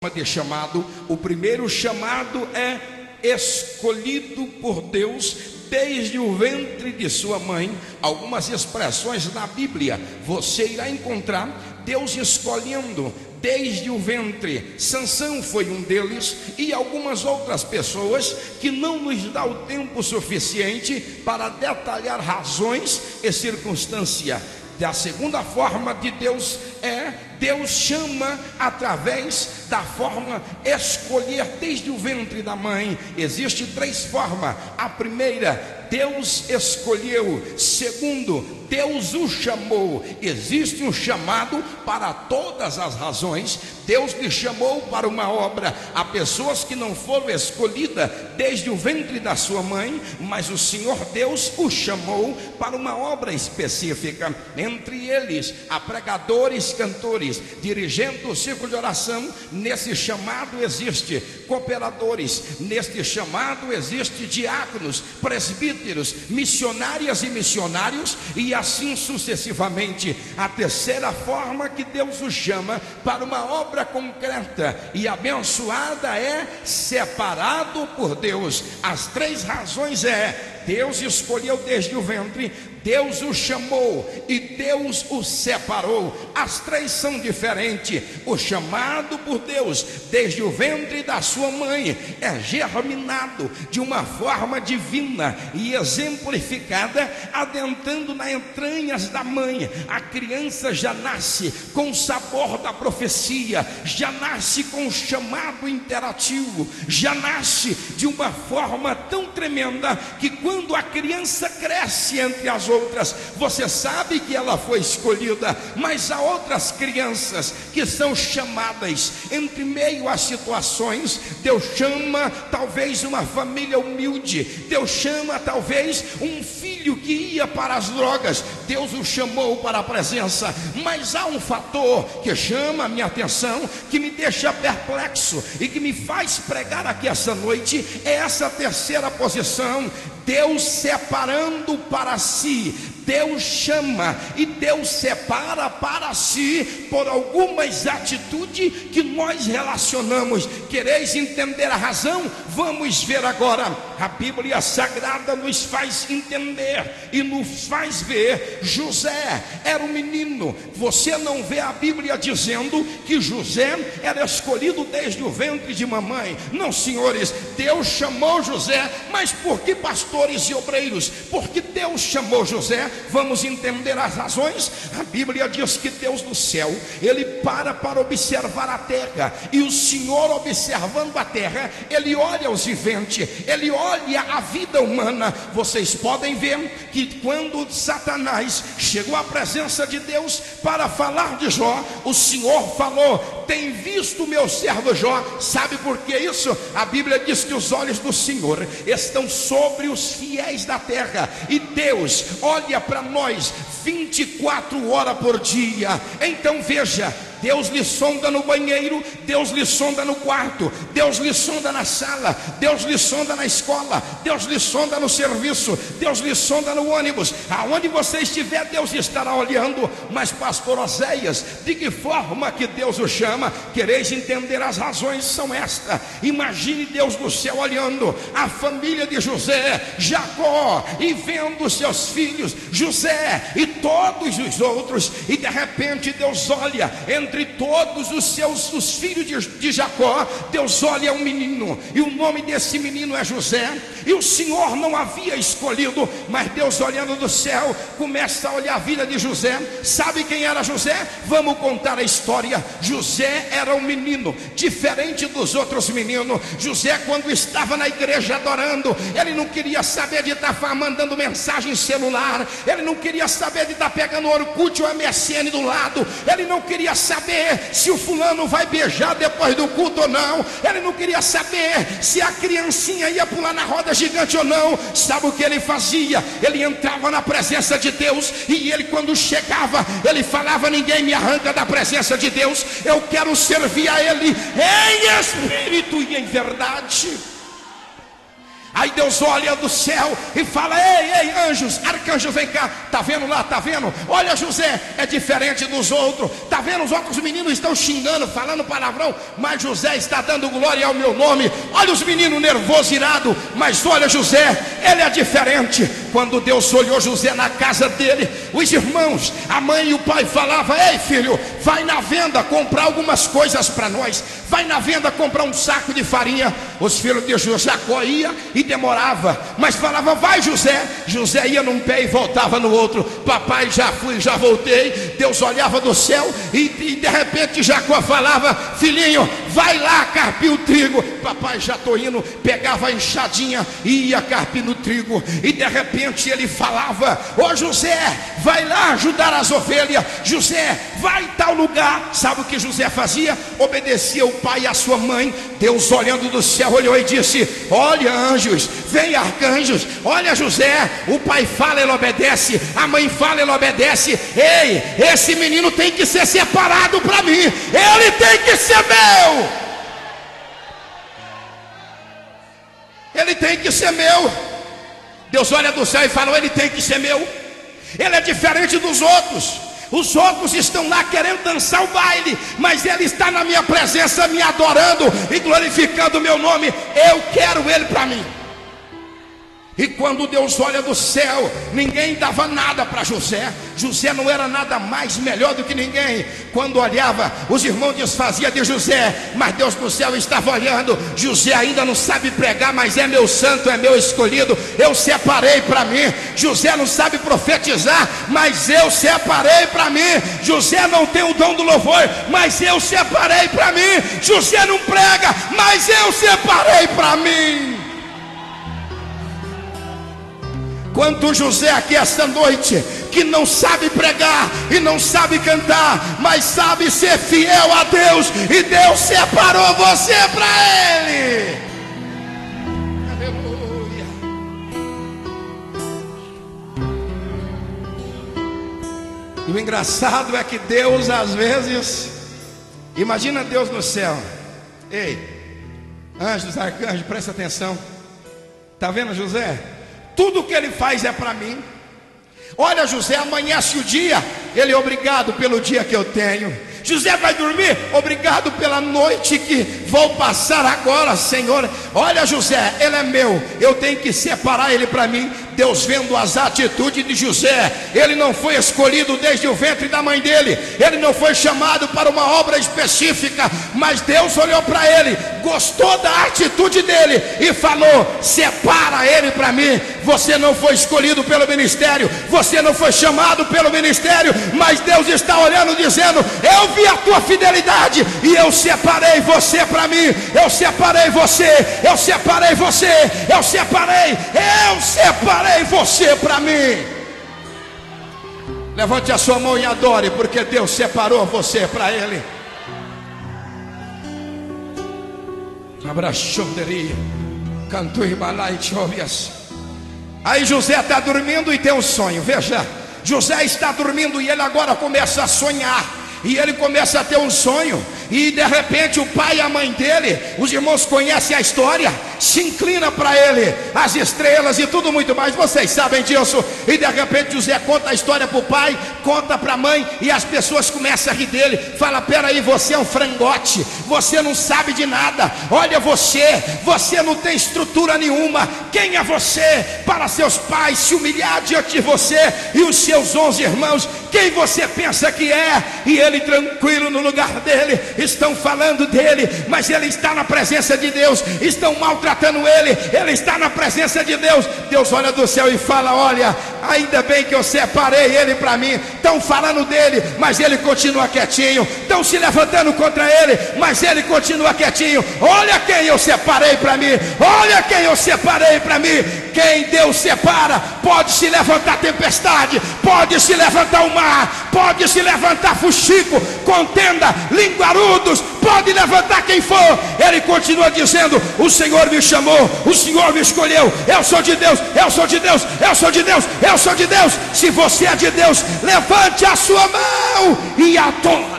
de chamado. O primeiro chamado é escolhido por Deus desde o ventre de sua mãe. Algumas expressões na Bíblia você irá encontrar Deus escolhendo desde o ventre. Sansão foi um deles, e algumas outras pessoas que não nos dá o tempo suficiente para detalhar razões e circunstância. Da segunda forma de Deus Deus chama através da forma escolher desde o ventre da mãe. Existem três formas. A primeira, Deus escolheu. Segundo, Deus o chamou. Existe um chamado para todas as razões. Deus lhe chamou para uma obra. Há pessoas que não foram escolhidas desde o ventre da sua mãe, mas o Senhor Deus o chamou para uma obra específica. Entre eles, há pregadores, cantores, dirigendo o círculo de oração. Nesse chamado existe cooperadores. Neste chamado existe diáconos, presbíteros, missionárias e missionários, e assim sucessivamente. A terceira forma que Deus o chama para uma obra concreta e abençoada é separado por Deus. As três razões Deus escolheu desde o ventre, Deus o chamou e Deus o separou. As três são diferentes. O chamado por Deus desde o ventre da sua mãe é germinado de uma forma divina e exemplificada, adentrando nas entranhas da mãe. A criança já nasce com o sabor da profecia, já nasce com o chamado imperativo, já nasce de uma forma tão tremenda que quando a criança cresce entre as outras, você sabe que ela foi escolhida. Mas há outras crianças que são chamadas entre meio às situações. Deus chama talvez uma família humilde, Deus chama talvez um filho que ia para as drogas, Deus o chamou para a presença. Mas há um fator que chama a minha atenção, que me deixa perplexo e que me faz pregar aqui essa noite, é essa terceira posição: Deus separando para si. Deus chama e Deus separa para si por algumas atitudes que nós relacionamos. Quereis entender a razão? Vamos ver agora. A Bíblia Sagrada nos faz entender e nos faz ver. José era um menino. Você não vê a Bíblia dizendo que José era escolhido desde o ventre de mamãe. Não, senhores, Deus chamou José. Mas por que, pastores e obreiros? Porque Deus chamou José. Vamos entender as razões. A Bíblia diz que Deus do céu, ele para observar a terra, e o Senhor, observando a terra, ele olha os viventes, ele olha a vida humana. Vocês podem ver que quando Satanás chegou à presença de Deus para falar de Jó, o Senhor falou: tem visto meu servo Jó. Sabe por que isso? A Bíblia diz que os olhos do Senhor estão sobre os fiéis da terra, e Deus olha para nós 24 horas por dia. Então veja, Deus lhe sonda no banheiro, Deus lhe sonda no quarto, Deus lhe sonda na sala, Deus lhe sonda na escola, Deus lhe sonda no serviço, Deus lhe sonda no ônibus. Aonde você estiver, Deus estará olhando. Mas pastor Oséias, de que forma que Deus o chama? Quereis entender as razões? São estas. Imagine Deus do céu olhando a família de José, Jacó, e vendo seus filhos, José e todos os outros, e de repente Deus olha entre todos os filhos de Jacó. Deus olha um menino, e o nome desse menino é José. E o Senhor não havia escolhido, mas Deus, olhando do céu, começa a olhar a vida de José. Sabe quem era José? Vamos contar a história. José era um menino diferente dos outros meninos. José, quando estava na igreja adorando, ele não queria saber de estar mandando mensagem celular, ele não queria saber de estar pegando o Orkut ou MSN do lado, ele não queria saber se o fulano vai beijar depois do culto ou não, ele não queria saber se a criancinha ia pular na roda gigante ou não. Sabe o que ele fazia? Ele entrava na presença de Deus, e ele, quando chegava, ele falava: ninguém me arranca da presença de Deus, eu quero servir a Ele em espírito e em verdade. Aí Deus olha do céu e fala: ei, anjos, arcanjos, vem cá. Tá vendo lá, tá vendo? Olha, José, é diferente dos outros. Tá vendo, os outros meninos estão xingando, falando palavrão, mas José está dando glória ao meu nome. Olha os meninos nervosos, irados, mas olha José, ele é diferente. Quando Deus olhou José na casa dele, os irmãos, a mãe e o pai falavam: ei filho, vai na venda comprar algumas coisas para nós. Vai na venda comprar um saco de farinha. Os filhos de Jacó iam e demorava, mas falava: vai José. José ia num pé e voltava no outro. Papai, já fui, já voltei. Deus olhava do céu e de repente Jacó falava: filhinho, vai lá carpir o trigo. Papai, já estou indo. Pegava a enxadinha e ia carpir no trigo. E de repente ele falava: ô José, vai lá ajudar as ovelhas. José, vai em tal lugar. Sabe o que José fazia? Obedecia o pai e a sua mãe. Deus olhando do céu olhou e disse: olha anjos, vem arcanjos. Olha José, o pai fala, ele obedece. A mãe fala, ele obedece. Ei, esse menino tem que ser separado para mim. Ele tem que ser meu. Ele tem que ser meu. Deus olha do céu e fala: ele tem que ser meu. Ele é diferente dos outros. Os outros estão lá querendo dançar o baile, mas ele está na minha presença me adorando e glorificando o meu nome. Eu quero ele para mim. E quando Deus olha do céu, ninguém dava nada para José. José não era nada mais melhor do que ninguém. Quando olhava, os irmãos desfaziam de José, mas Deus do céu estava olhando. José ainda não sabe pregar, mas é meu santo, é meu escolhido. Eu separei para mim. José não sabe profetizar, mas eu separei para mim. José não tem o dom do louvor, mas eu separei para mim. José não prega, mas eu separei para mim. Quanto José aqui esta noite, que não sabe pregar e não sabe cantar, mas sabe ser fiel a Deus, e Deus separou você para Ele. Aleluia. E o engraçado é que Deus às vezes, imagina Deus no céu: ei, anjos, arcanjos, presta atenção. Está vendo José? Tudo que ele faz é para mim. Olha José, amanhece o dia, ele: obrigado pelo dia que eu tenho. José vai dormir: obrigado pela noite que vou passar agora, Senhor. Olha José, ele é meu, eu tenho que separar ele para mim. Deus vendo as atitudes de José, ele não foi escolhido desde o ventre da mãe dele, ele não foi chamado para uma obra específica, mas Deus olhou para ele, gostou da atitude dele e falou: separa ele para mim. Você não foi escolhido pelo ministério, você não foi chamado pelo ministério, mas Deus está olhando dizendo: eu vi a tua fidelidade e eu separei você para mim. Eu separei você, eu separei você, eu separei você para mim. Levante a sua mão e adore, porque Deus separou você para Ele. Abraçonderia, canto e balai chovias. Aí José está dormindo e tem um sonho. Veja, José está dormindo e ele agora começa a sonhar. E ele começa a ter um sonho. E de repente o pai e a mãe dele, os irmãos conhecem a história, se inclina para ele, as estrelas e tudo muito mais, vocês sabem disso. E de repente José conta a história para o pai, conta para a mãe, e as pessoas começam a rir dele. Fala: peraí, você é um frangote, você não sabe de nada. Olha você não tem estrutura nenhuma. Quem é você para seus pais se humilhar diante de você e os seus 11 irmãos? Quem você pensa que é? E ele tranquilo no lugar dele. Estão falando dele, mas ele está na presença de Deus. Estão maltratando ele, ele está na presença de Deus. Deus olha do céu e fala: olha, ainda bem que eu separei ele para mim. Estão falando dele, mas ele continua quietinho. Estão se levantando contra ele, mas ele continua quietinho. Olha quem eu separei para mim. Olha quem eu separei para mim. Quem Deus separa, pode se levantar tempestade, pode se levantar o mar, pode se levantar fuxico, contenda, linguarudos, pode levantar quem for. Ele continua dizendo: o Senhor me chamou, o Senhor me escolheu. Eu sou de Deus, eu sou de Deus, eu sou de Deus, eu sou de Deus. Se você é de Deus, levante a sua mão e adore.